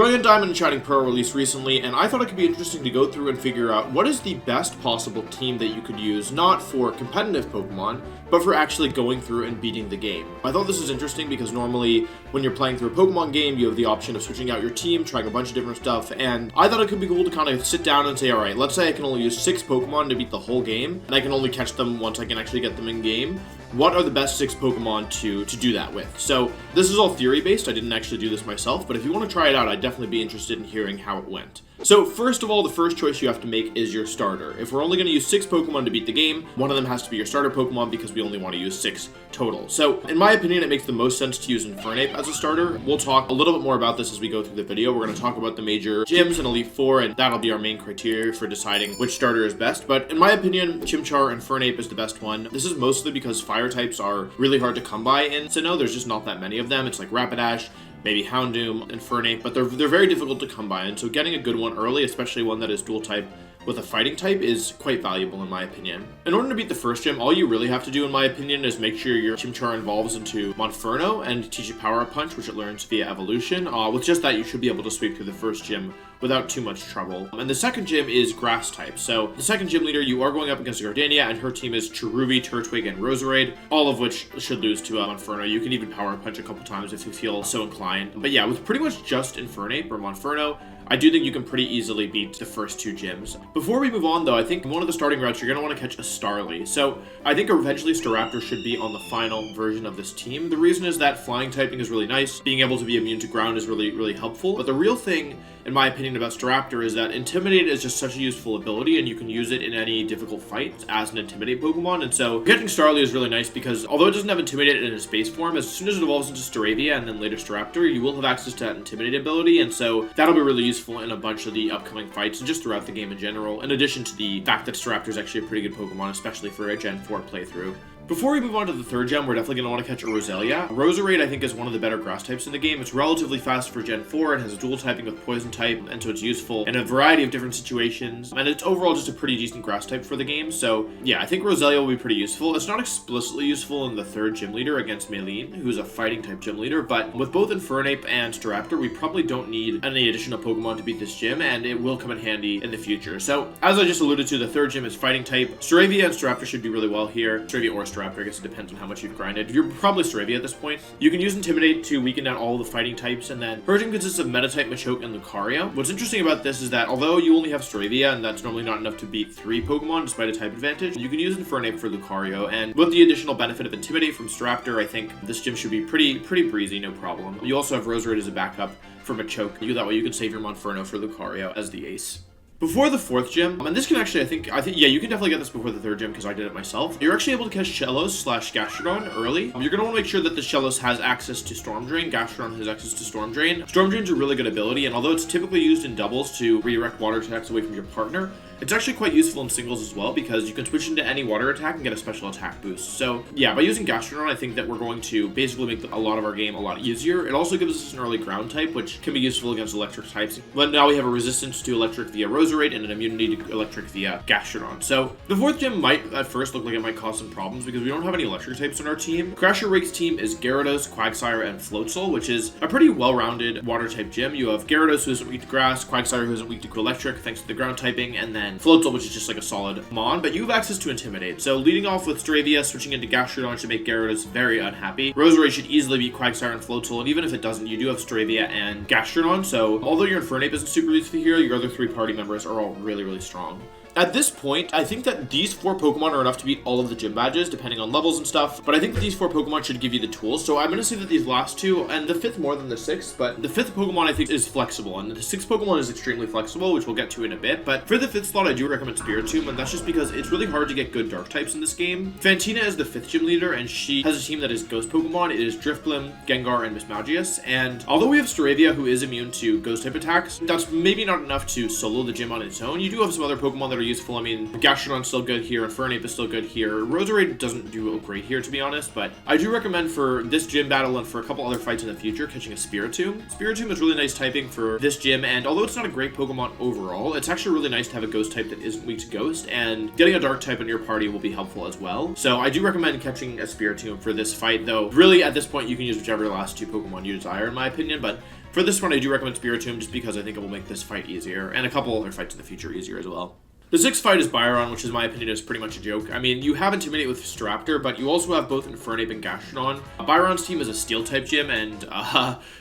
Brilliant Diamond and Shining Pearl released recently, and I thought it could be interesting to go through and figure out what is the best possible team that you could use, not for competitive Pokemon, but for actually going through and beating the game. I thought this was interesting because normally when you're playing through a Pokemon game, you have the option of switching out your team, trying a bunch of different stuff, and I thought it could be cool to kind of sit down and say, alright, let's say I can only use 6 Pokemon to beat the whole game, and I can only catch them once I can actually get them in game. What are the best 6 Pokemon to do that with? So this is all theory based, I didn't actually do this myself, but if you want to try it out, I'd definitely be interested in hearing how it went. So first of all, the first choice you have to make is your starter. If we're only going to use 6 Pokemon to beat the game, one of them has to be your starter Pokemon because we only want to use 6 total. So in my opinion, it makes the most sense to use Infernape as a starter. We'll talk a little bit more about this as we go through the video. We're going to talk about the major gyms and Elite Four, and that'll be our main criteria for deciding which starter is best. But in my opinion, Chimchar Infernape is the best one. This is mostly because fire types are really hard to come by in Sinnoh. There's just not that many of them. It's like Rapidash, maybe Houndoom, Infernape, but they're very difficult to come by, and so getting a good one early, especially one that is dual type with a fighting type, is quite valuable in my opinion. In order to beat the first gym, all you really have to do in my opinion is make sure your Chimchar evolves into Monferno and teach it Power Up Punch, which it learns via evolution. With just that, you should be able to sweep through the first gym without too much trouble. And the second gym is Grass type. So the second gym leader, you are going up against Gardenia, and her team is Cherubi, Turtwig, and Roserade, all of which should lose to Monferno. You can even Power Up Punch a couple times if you feel so inclined. But yeah, with pretty much just Infernape or Monferno, I do think you can pretty easily beat the first 2 gyms. Before we move on though, I think one of the starting routes, you're going to want to catch a Starly. So I think eventually Staraptor should be on the final version of this team. The reason is that flying typing is really nice. Being able to be immune to ground is really, really helpful. But the real thing, in my opinion, about Staraptor is that Intimidate is just such a useful ability, and you can use it in any difficult fight as an Intimidate Pokemon. And so getting Starly is really nice because although it doesn't have Intimidate in its base form, as soon as it evolves into Staravia and then later Staraptor, you will have access to that Intimidate ability, and so that'll be really useful in a bunch of the upcoming fights and just throughout the game in general, in addition to the fact that Staraptor is actually a pretty good Pokemon, especially for a Gen 4 playthrough. Before we move on to the third gem, we're definitely going to want to catch a Roselia. Roserade, I think, is one of the better grass types in the game. It's relatively fast for Gen 4, it has a dual typing with Poison type, and so it's useful in a variety of different situations, and it's overall just a pretty decent grass type for the game. So yeah, I think Roselia will be pretty useful. It's not explicitly useful in the third gym leader against Maylene, who's a fighting type gym leader, but with both Infernape and Staraptor, we probably don't need any additional Pokemon to beat this gym, and it will come in handy in the future. So as I just alluded to, the third gym is fighting type. Staravia and Staraptor should do really well here. Staravia or Staraptor, I guess it depends on how much you've grinded. You're probably Staravia at this point. You can use Intimidate to weaken down all the fighting types, and then her team consists of Meta-type, Machoke, and Lucario. What's interesting about this is that although you only have Staravia, and that's normally not enough to beat 3 Pokemon despite a type advantage, you can use Infernape for Lucario, and with the additional benefit of Intimidate from Staraptor, I think this gym should be pretty breezy, no problem. You also have Roserade as a backup for Machoke. That way you can save your Monferno for Lucario as the ace. Before the fourth gym, and this can actually, I think, yeah, you can definitely get this before the third gym because I did it myself. You're actually able to catch Shellos/Gastrodon early. You're going to want to make sure that the Shellos has access to Storm Drain, Gastrodon has access to Storm Drain. Storm Drain's a really good ability, and although it's typically used in doubles to redirect water attacks away from your partner, it's actually quite useful in singles as well because you can switch into any water attack and get a special attack boost. So yeah, by using Gastrodon, I think that we're going to basically make a lot of our game a lot easier. It also gives us an early ground type, which can be useful against electric types. But now we have a resistance to electric via Roserade and an immunity to electric via Gastrodon. So the fourth gym might at first look like it might cause some problems because we don't have any electric types on our team. Crasher Rake's team is Gyarados, Quagsire, and Floatzel, which is a pretty well-rounded water type gym. You have Gyarados, who isn't weak to grass, Quagsire, who isn't weak to electric thanks to the ground typing, and then Floatzel, which is just like a solid Mon, but you have access to Intimidate. So leading off with Staravia, switching into Gastrodon should make Gyarados very unhappy. Roserade should easily beat Quagsire and Floatzel, and even if it doesn't, you do have Staravia and Gastrodon, so although your Infernape isn't super useful here, your other 3 party members are all really strong. At this point, I think that these 4 Pokemon are enough to beat all of the gym badges, depending on levels and stuff, but I think that these 4 Pokemon should give you the tools, so I'm going to say that these last 2, and the 5th more than the 6th, but the 5th Pokemon I think is flexible, and the 6th Pokemon is extremely flexible, which we'll get to in a bit, but for the 5th slot, I do recommend Spiritomb, and that's just because it's really hard to get good Dark types in this game. Fantina is the 5th gym leader, and she has a team that is Ghost Pokemon. It is Drifblim, Gengar, and Mismagius, and although we have Staravia, who is immune to Ghost type attacks, that's maybe not enough to solo the gym on its own. You do have some other Pokemon that are useful. I mean, Gastrodon's still good here, Infernape is still good here. Roserade doesn't do great here, to be honest, but I do recommend for this gym battle and for a couple other fights in the future, catching a Spiritomb. Spiritomb is really nice typing for this gym, and although it's not a great Pokemon overall, it's actually really nice to have a Ghost type that isn't weak to Ghost, and getting a Dark type in your party will be helpful as well. So I do recommend catching a Spiritomb for this fight, though really at this point you can use whichever last 2 Pokemon you desire, in my opinion, but for this one, I do recommend Spiritomb just because I think it will make this fight easier, and a couple other fights in the future easier as well. The 6th fight is Byron, which in my opinion is pretty much a joke. I mean, you have Intimidate with Staraptor, but you also have both Infernape and Gastrodon. Byron's team is a Steel-type gym, and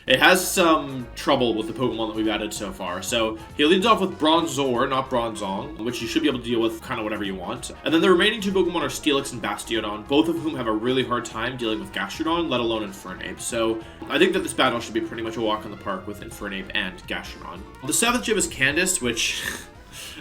it has some trouble with the Pokemon that we've added so far. So he leads off with Bronzor, not Bronzong, which you should be able to deal with kind of whatever you want. And then the remaining 2 Pokemon are Steelix and Bastiodon, both of whom have a really hard time dealing with Gastrodon, let alone Infernape. So I think that this battle should be pretty much a walk in the park with Infernape and Gastrodon. The 7th gym is Candice, which...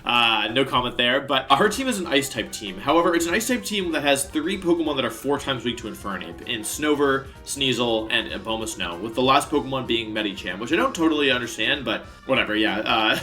no comment there, but her team is an Ice-type team. However, it's an Ice-type team that has 3 Pokemon that are 4 times weak to Infernape, in Snover, Sneasel, and Abomasnow, with the last Pokemon being Medicham, which I don't totally understand, but whatever, yeah.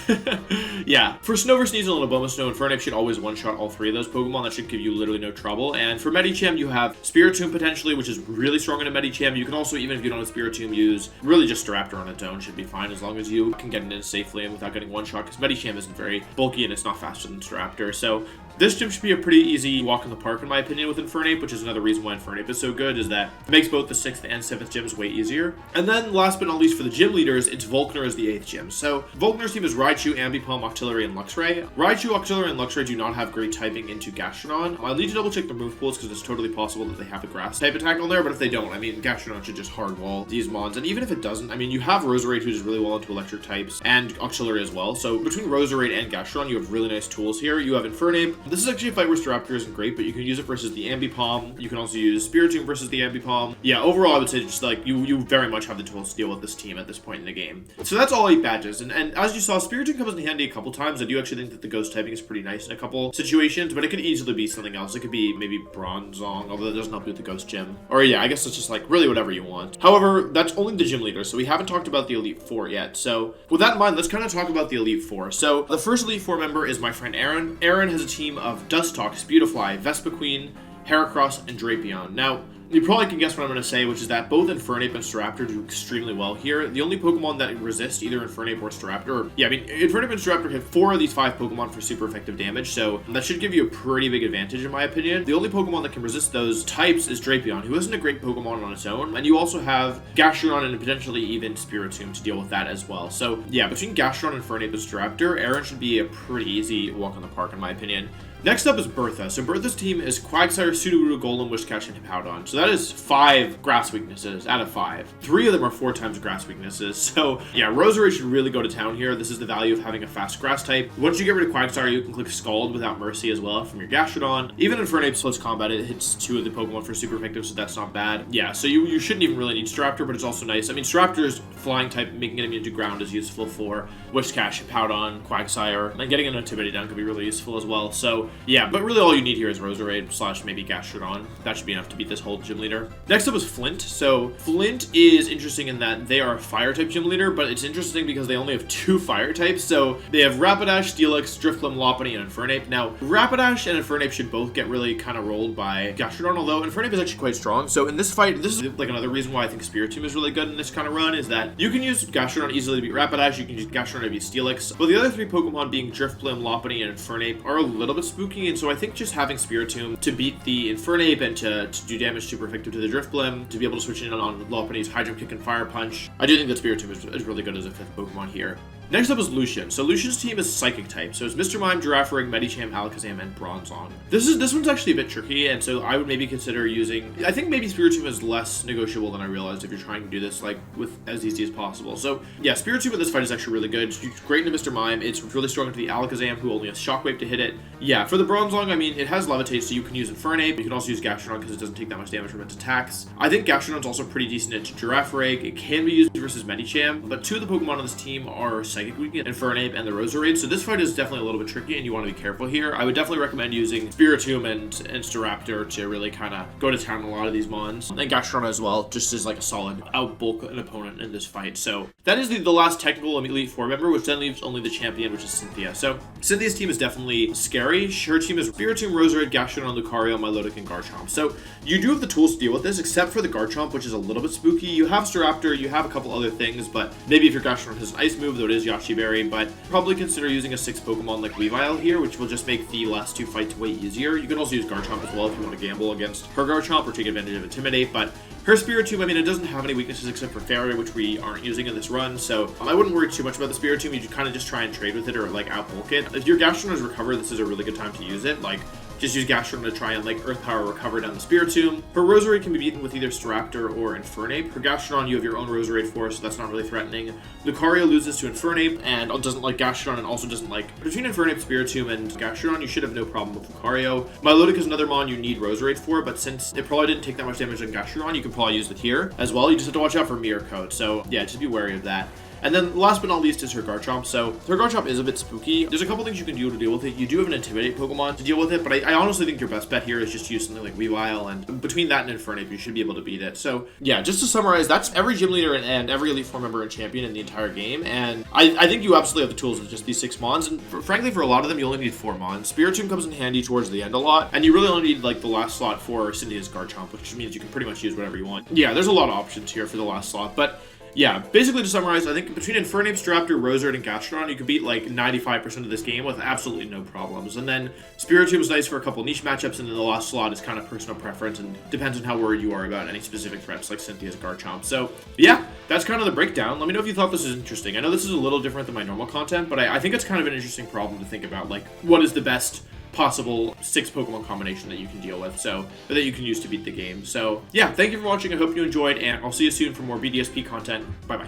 Yeah, for Snover, Sneasel, and Abomasnow, Infernape should always one-shot all 3 of those Pokemon. That should give you literally no trouble. And for Medicham, you have Spiritomb potentially, which is really strong in a Medicham. You can also, even if you don't have Spiritomb, use really just Staraptor on its own. Should be fine as long as you can get it in safely and without getting one-shot, because Medicham isn't very bulky and it's not faster than Staraptor. So this gym should be a pretty easy walk in the park in my opinion with Infernape, which is another reason why Infernape is so good, is that it makes both the 6th and 7th gyms way easier. And then last but not least for the gym leaders, it's Volkner as the 8th gym. So Volkner's team is Raichu, Ambipom, Octillery, and Luxray. Raichu, Octillery, and Luxray do not have great typing into Gastrodon. I'll need to double check their move pools because it's totally possible that they have a grass type attack on there, but if they don't, I mean, Gastrodon should just hard wall these mons. And even if it doesn't, I mean, you have Roserade who does really well into electric types, and Octillery as well. So between Roserade and Gastrodon, you have really nice tools here. You have Infernape. This is actually a fight where Staraptor isn't great, but you can use it versus the Ambipom. You can also use Spiritomb versus the Ambipom. Yeah, overall, I would say just like you very much have the tools to deal with this team at this point in the game. So that's all 8 badges. And as you saw, Spiritomb comes in handy a couple times. I do actually think that the ghost typing is pretty nice in a couple situations, but it could easily be something else. It could be maybe Bronzong, although that doesn't help you with the ghost gym. Or yeah, I guess it's just like really whatever you want. However, that's only the gym leader, so we haven't talked about the Elite Four yet. So with that in mind, let's kind of talk about the Elite Four. So the first Elite Four member is my friend Aaron. Aaron has a team of Dustox, Beautifly, Vespiquen, Heracross, and Drapion. Now, you probably can guess what I'm going to say, which is that both Infernape and Staraptor do extremely well here. The only Pokemon that resist either Infernape or Staraptor, or, yeah, I mean, Infernape and Staraptor hit 4 of these 5 Pokemon for super effective damage, so that should give you a pretty big advantage in my opinion. The only Pokemon that can resist those types is Drapion, who isn't a great Pokemon on its own, and you also have Gastrodon and potentially even Spiritomb to deal with that as well. So, yeah, between Gastrodon, Infernape, and Staraptor, Aaron should be a pretty easy walk in the park in my opinion. Next up is Bertha. So Bertha's team is Quagsire, Sudowoodo, Golem, Whiscash, and Hippowdon. So that is 5 grass weaknesses out of 5. 3 of them are 4 times grass weaknesses. So yeah, Roserade should really go to town here. This is the value of having a fast grass type. Once you get rid of Quagsire, you can click Scald without Mercy as well from your Gastrodon. Even in Infernape's close combat, it hits 2 of the Pokemon for super effective, so that's not bad. Yeah, so you shouldn't even really need Staraptor, but it's also nice. I mean, Staraptor's flying type, making it immune to ground is useful for Whiscash, Hippowdon, Quagsire, and getting an Intimidate down could be really useful as well. So yeah, but really all you need here is Roserade / maybe Gastrodon. That should be enough to beat this whole gym leader. Next up is Flint. So Flint is interesting in that they are a fire type gym leader, but it's interesting because they only have 2 fire types. So they have Rapidash, Steelix, Drifblim, Lopunny, and Infernape. Now, Rapidash and Infernape should both get really kind of rolled by Gastrodon, although Infernape is actually quite strong. So in this fight, this is like another reason why I think Spiritomb is really good in this kind of run, is that you can use Gastrodon easily to beat Rapidash, you can use Gastrodon to beat Steelix, but the other 3 Pokemon being Drifblim, Lopunny, and Infernape are a little bit spooky, and so I think just having Spiritomb to beat the Infernape and to do damage super effective to the Drifblim, to be able to switch in on Lopunny's Hydro Kick and Fire Punch, I do think that Spiritomb is really good as a 5th Pokemon here. Next up is Lucian. So Lucian's team is Psychic type. So it's Mr. Mime, Girafarig, Medicham, Alakazam, and Bronzong. This one's actually a bit tricky, and so I would maybe consider using... I think maybe Spiritomb is less negotiable than I realized if you're trying to do this like with as easy as possible. So yeah, Spiritomb in this fight is actually really good. It's great into Mr. Mime. It's really strong into the Alakazam, who only has Shockwave to hit it. Yeah, for the Bronzong, I mean, it has Levitate, so you can use Infernape. You can also use Gastrodon because it doesn't take that much damage from its attacks. I think Gastrodon's also pretty decent into Girafarig. It can be used versus Medicham, but 2 of the Pokemon on this team are Psychic weak, Infernape and the Roserade, so this fight is definitely a little bit tricky and you want to be careful here. I would definitely recommend using Spiritomb and Staraptor to really kind of go to town on a lot of these mons, and Gastrodon as well, just as like a solid outbulk an opponent in this fight. So that is the last technical Elite Four member, which then leaves only the champion, which is Cynthia. So Cynthia's team is definitely scary. Her team is Spiritomb, Roserade, Gastrodon, Lucario, Milotic, and Garchomp. So you do have the tools to deal with this, except for the Garchomp, which is a little bit spooky. You have Staraptor, you have a couple other things, but maybe if your Gastrodon has an ice move, though it is as Yashi Berry, but probably consider using a 6 Pokemon like Weavile here, which will just make the last 2 fights way easier. You can also use Garchomp as well if you want to gamble against her Garchomp or take advantage of Intimidate, but her Spiritomb, I mean, it doesn't have any weaknesses except for Fairy, which we aren't using in this run, so I wouldn't worry too much about the Spiritomb. You should kind of just try and trade with it or, like, outbulk it. If your Gastrodon is recovered, this is a really good time to use it. Like, just use Gastrodon to try and, like, Earth Power recover down the Spiritomb. Her Roserade can be beaten with either Staraptor or Infernape. Her Gastrodon, you have your own Roserade force, so that's not really threatening. Lucario loses to Infernape and doesn't like Gastrodon and also doesn't like... Between Infernape, Spiritomb, and Gastrodon, you should have no problem with Lucario. Milotic is another mon you need Roserade for, but since it probably didn't take that much damage on Gastrodon, you can probably use it here as well. You just have to watch out for Mirror Coat, so yeah, just be wary of that. And then last but not least is her Garchomp. So her Garchomp is a bit spooky. There's a couple things you can do to deal with it. You do have an Intimidate Pokemon to deal with it, but I honestly think your best bet here is just use something like Weavile, and between that and Infernape, you should be able to beat it. So yeah, just to summarize, that's every gym leader and every Elite Four member and champion in the entire game, and I think you absolutely have the tools with just these 6 mons, and frankly, for a lot of them, you only need 4 mons. Spiritomb comes in handy towards the end a lot, and you really only need like the last slot for Cynthia's Garchomp, which means you can pretty much use whatever you want. Yeah, there's a lot of options here for the last slot, but yeah, basically to summarize, I think between Infernape, Staraptor, Roserade, and Gastrodon, you could beat like 95% of this game with absolutely no problems. And then Spiritomb is nice for a couple niche matchups, and then the last slot is kind of personal preference and depends on how worried you are about any specific threats like Cynthia's Garchomp. So yeah, that's kind of the breakdown. Let me know if you thought this was interesting. I know this is a little different than my normal content, but I think it's kind of an interesting problem to think about, like what is the best possible 6 Pokemon combination that you can deal with, so that you can use to beat the game. So yeah, thank you for watching. I hope you enjoyed, and I'll see you soon for more BDSP content. Bye bye.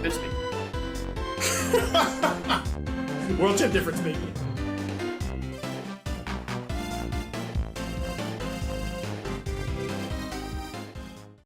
It's me. World champ difference, baby.